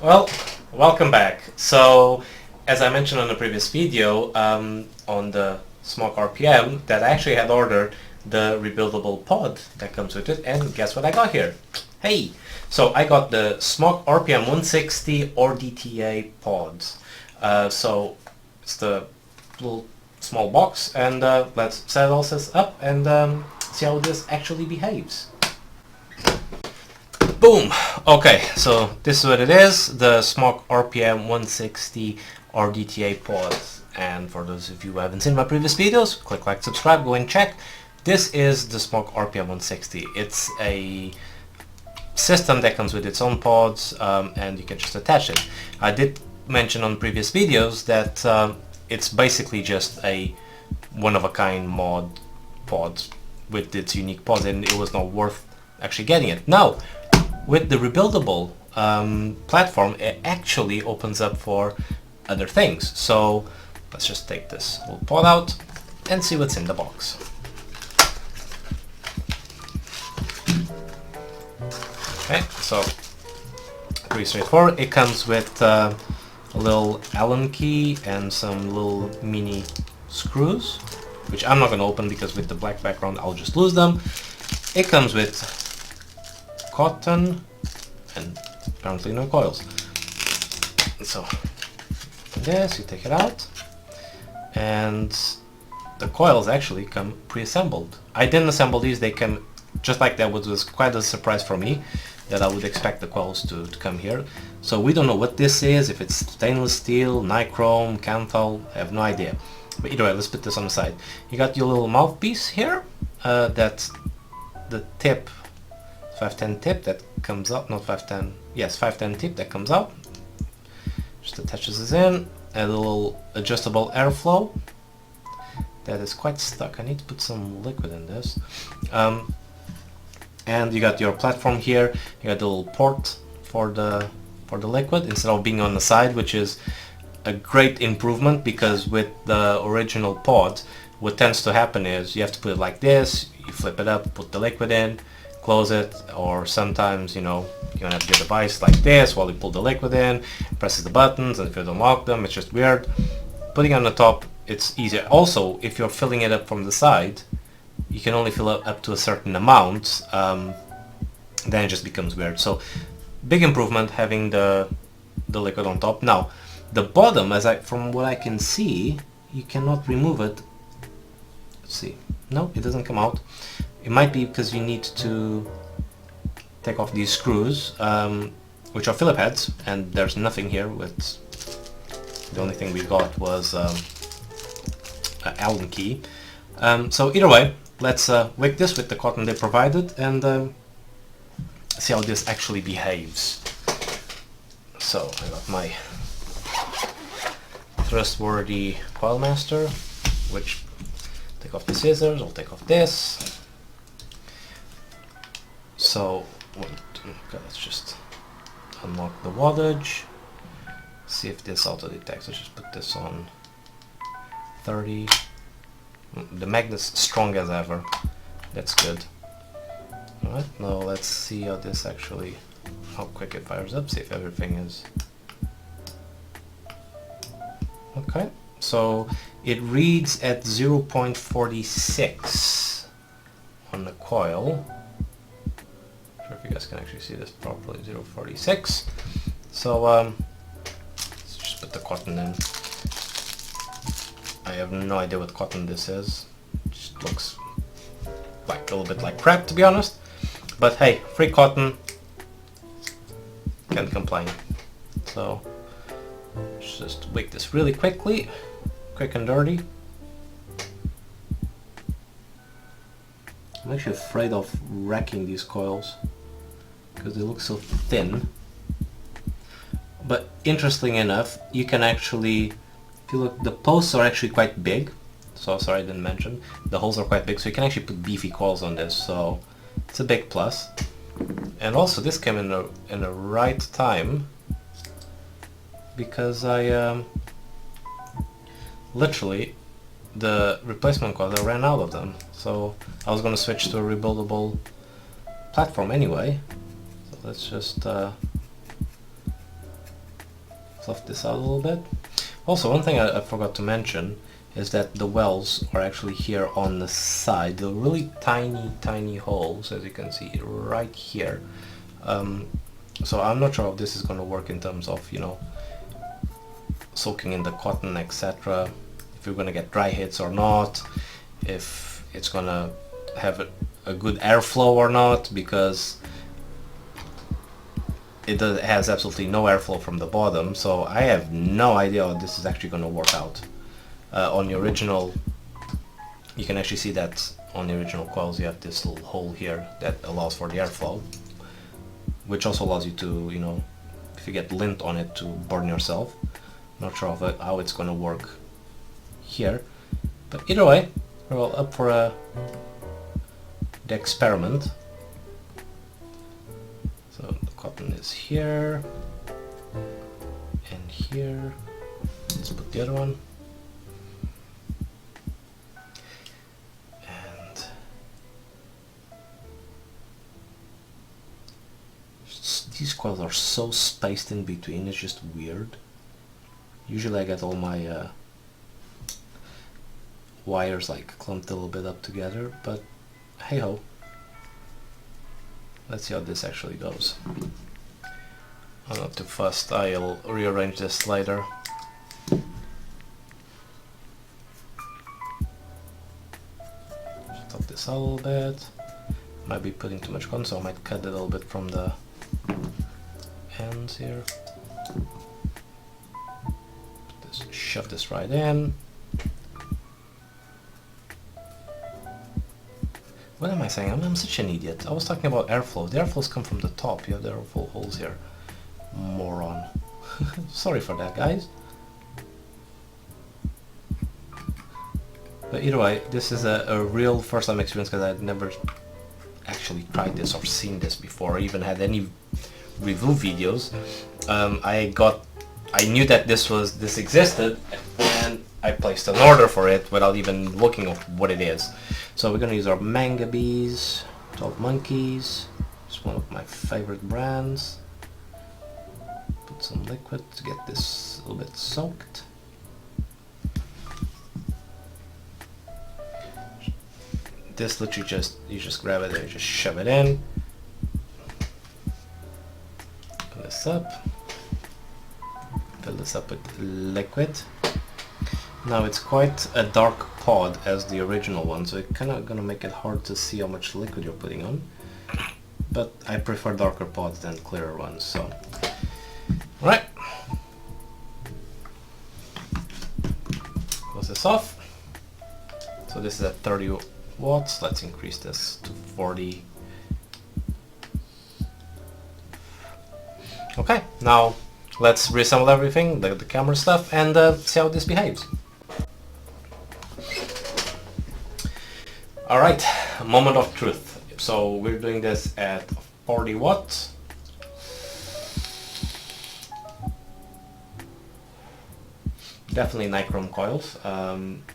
Well, welcome back. So, as I mentioned on the previous video, on the Smok RPM, that I actually had ordered the rebuildable pod that comes with it, and guess what I got here? Hey! So I got the Smok RPM160 RDTA pods. So it's the little small box, and let's set all this up and see how this actually behaves. Boom! Okay, so this is what it is, the Smok RPM160 RDTA pods. And for those of you who haven't seen my previous videos, click like, subscribe, go and check. This is the Smok RPM160. It's a system that comes with its own pods, and you can just attach it. I did mention on previous videos that it's basically just a one-of-a-kind mod pod with its unique pods, and it was not worth actually getting it. Now, with the rebuildable platform, it actually opens up for other things. So let's just take this little pod out and see what's in the box. Okay, so pretty straightforward. It comes with a little Allen key and some little mini screws, which I'm not going to open because with the black background I'll just lose them. It comes with cotton and apparently no coils. So this, you take it out, and the coils actually come pre-assembled. I didn't assemble these, they come just like that, which was quite a surprise for me, that I would expect the coils to come here. So we don't know what this is, if it's stainless steel, nichrome, kanthal, I have no idea. But either way, let's put this on the side. You got your little mouthpiece here, that's the tip, 510 tip that comes out, not 510, yes, 510 tip that comes out. Just attaches this in, a little adjustable airflow that is quite stuck. I need to put some liquid in this. And you got your platform here, you got the little port for the liquid instead of being on the side, which is a great improvement, because with the original pod what tends to happen is you have to put it like this, you flip it up, put the liquid in, close it, or sometimes, you know, you're gonna have your device like this while you pull the liquid in, presses the buttons, and if you don't lock them, it's just weird. Putting it on the top, it's easier. Also, if you're filling it up from the side, you can only fill up to a certain amount, then it just becomes weird. So big improvement having the liquid on top. Now the bottom, from what I can see, you cannot remove it. Let's see, no, it doesn't come out. It might be because you need to take off these screws, which are Phillip heads, and there's nothing here. With the only thing we got was an Allen key. So either way, let's wick this with the cotton they provided and see how this actually behaves. So I got my trustworthy coil master, which take off the scissors, I'll take off this. So okay, let's just unlock the wattage, see if this auto detects. Let's just put this on 30. The magnet's strong as ever. That's good. Alright, now let's see how this actually, how quick it fires up, see if everything is okay. So it reads at 0.46 on the coil. Not sure if you guys can actually see this properly. 0.46. So let's just put the cotton in. I have no idea what cotton this is. It just looks like a little bit like crap, to be honest. But hey, free cotton, can't complain. So let's just wick this really quickly, quick and dirty. I'm actually afraid of wrecking these coils because they look so thin. But interesting enough, you can actually, if you look, the posts are actually quite big. So sorry, I didn't mention. The holes are quite big, so you can actually put beefy coils on this. So it's a big plus. And also, this came in the right time, because I literally, the replacement coils, I ran out of them. So I was going to switch to a rebuildable platform anyway. So let's just fluff this out a little bit. Also, one thing I forgot to mention is that the wells are actually here on the side. They're really tiny holes, as you can see right here. So I'm not sure if this is going to work in terms of, you know, soaking in the cotton, etc. If you're going to get dry hits or not, if it's going to have a good airflow or not, because it has absolutely no airflow from the bottom. So I have no idea how this is actually going to work out. On the original, you can actually see that on the original coils you have this little hole here that allows for the airflow, which also allows you to, you know, if you get lint on it, to burn yourself. Not sure of how it's going to work here, but either way, we're all up for the experiment. So the cotton is here and here. Let's put the other one. And these coils are so spaced in between, it's just weird. Usually I get all my wires like clumped a little bit up together, but hey ho. Let's see how this actually goes. I'm not too fussed, I'll rearrange this later. Top this out a little bit. Might be putting too much cotton, so I might cut it a little bit from the ends here. Just shove this right in. What am I saying? I'm such an idiot. I was talking about airflow. The airflows come from the top. You have the airflow holes here. Moron. Sorry for that, guys. But either way, this is a real first time experience, because I'd never actually tried this or seen this before, or even had any review videos. I knew that this existed, and I placed an order for it without even looking at what it is. So we're gonna use our Manga Bees, 12 Monkeys. It's one of my favorite brands. Put some liquid to get this a little bit soaked. This literally you just grab it and you just shove it in. Fill this up. Fill this up with liquid. Now it's quite a dark pod as the original one, so it's kind of gonna make it hard to see how much liquid you're putting on. But I prefer darker pods than clearer ones, so. Alright. Close this off. So this is at 30 watts. Let's increase this to 40. Okay, now let's reassemble everything, the camera stuff, and see how this behaves. Alright, moment of truth. So we're doing this at 40 watts. Definitely nichrome coils.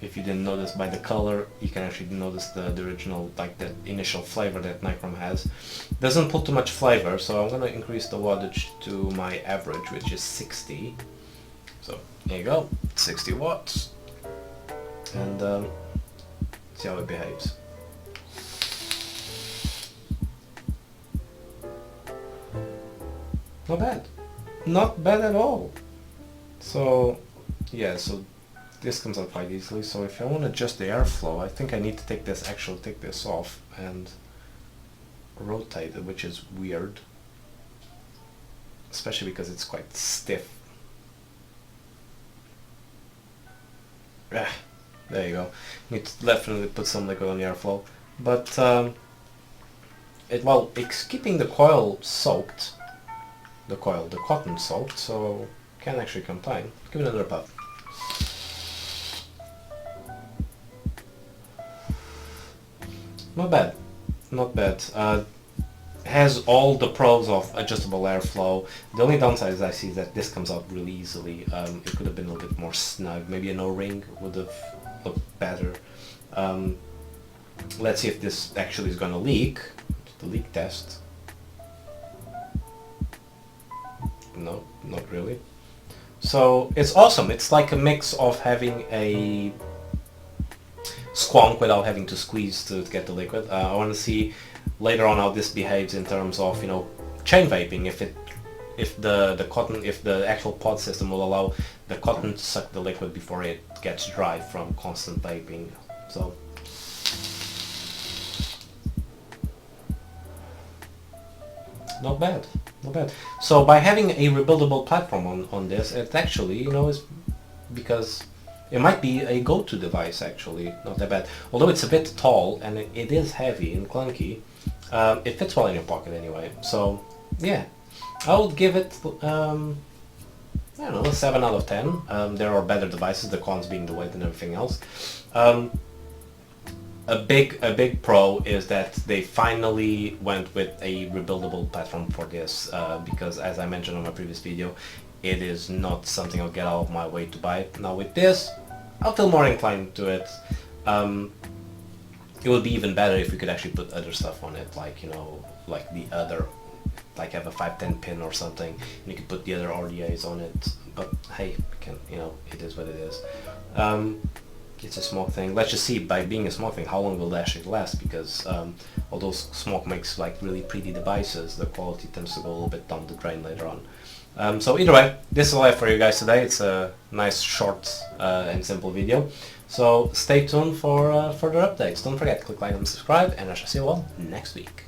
If you didn't notice by the color, you can actually notice the original, like the initial flavor that nichrome has. Doesn't pull too much flavor, so I'm going to increase the wattage to my average, which is 60. So there you go, 60 watts. And see how it behaves. Not bad. Not bad at all. So yeah, so this comes out quite easily. So if I want to adjust the airflow, I think I need to take this off and rotate it, which is weird, especially because it's quite stiff. There you go. Need to definitely put some liquid on the airflow, but well, it's keeping the coil soaked, the cotton soaked, so can't actually complain. Give it another puff. Not bad, not bad. Has all the pros of adjustable airflow. The only downside is I see that this comes out really easily. It could have been a little bit more snug. Maybe an O-ring would have looked better. Let's see if this actually is going to leak. The leak test. No, not really. So it's awesome. It's like a mix of having a squonk without having to squeeze to get the liquid. I want to see later on how this behaves in terms of, you know, chain vaping. If the actual pod system will allow the cotton to suck the liquid before it gets dry from constant vaping. So not bad, not bad. So by having a rebuildable platform on this, it actually, you know, is because it might be a go-to device actually, not that bad. Although it's a bit tall and it is heavy and clunky, it fits well in your pocket anyway. So yeah, I would give it, I don't know, a 7 out of 10. There are better devices, the cons being the weight and everything else. A big pro is that they finally went with a rebuildable platform for this, because as I mentioned on my previous video, it is not something I'll get out of my way to buy it. Now with this, I'll feel more inclined to it. It would be even better if we could actually put other stuff on it, like, you know, like the other, like have a 510 pin or something, and you could put the other RDAs on it. But hey, you know, it is what it is. It's a Smok thing. Let's just see, by being a Smok thing, how long will it actually last, because although Smok makes like really pretty devices, the quality tends to go a little bit down the drain later on. So either way, this is all I have for you guys today. It's a nice, short and simple video. So stay tuned for further updates. Don't forget, click like and subscribe, and I shall see you all next week.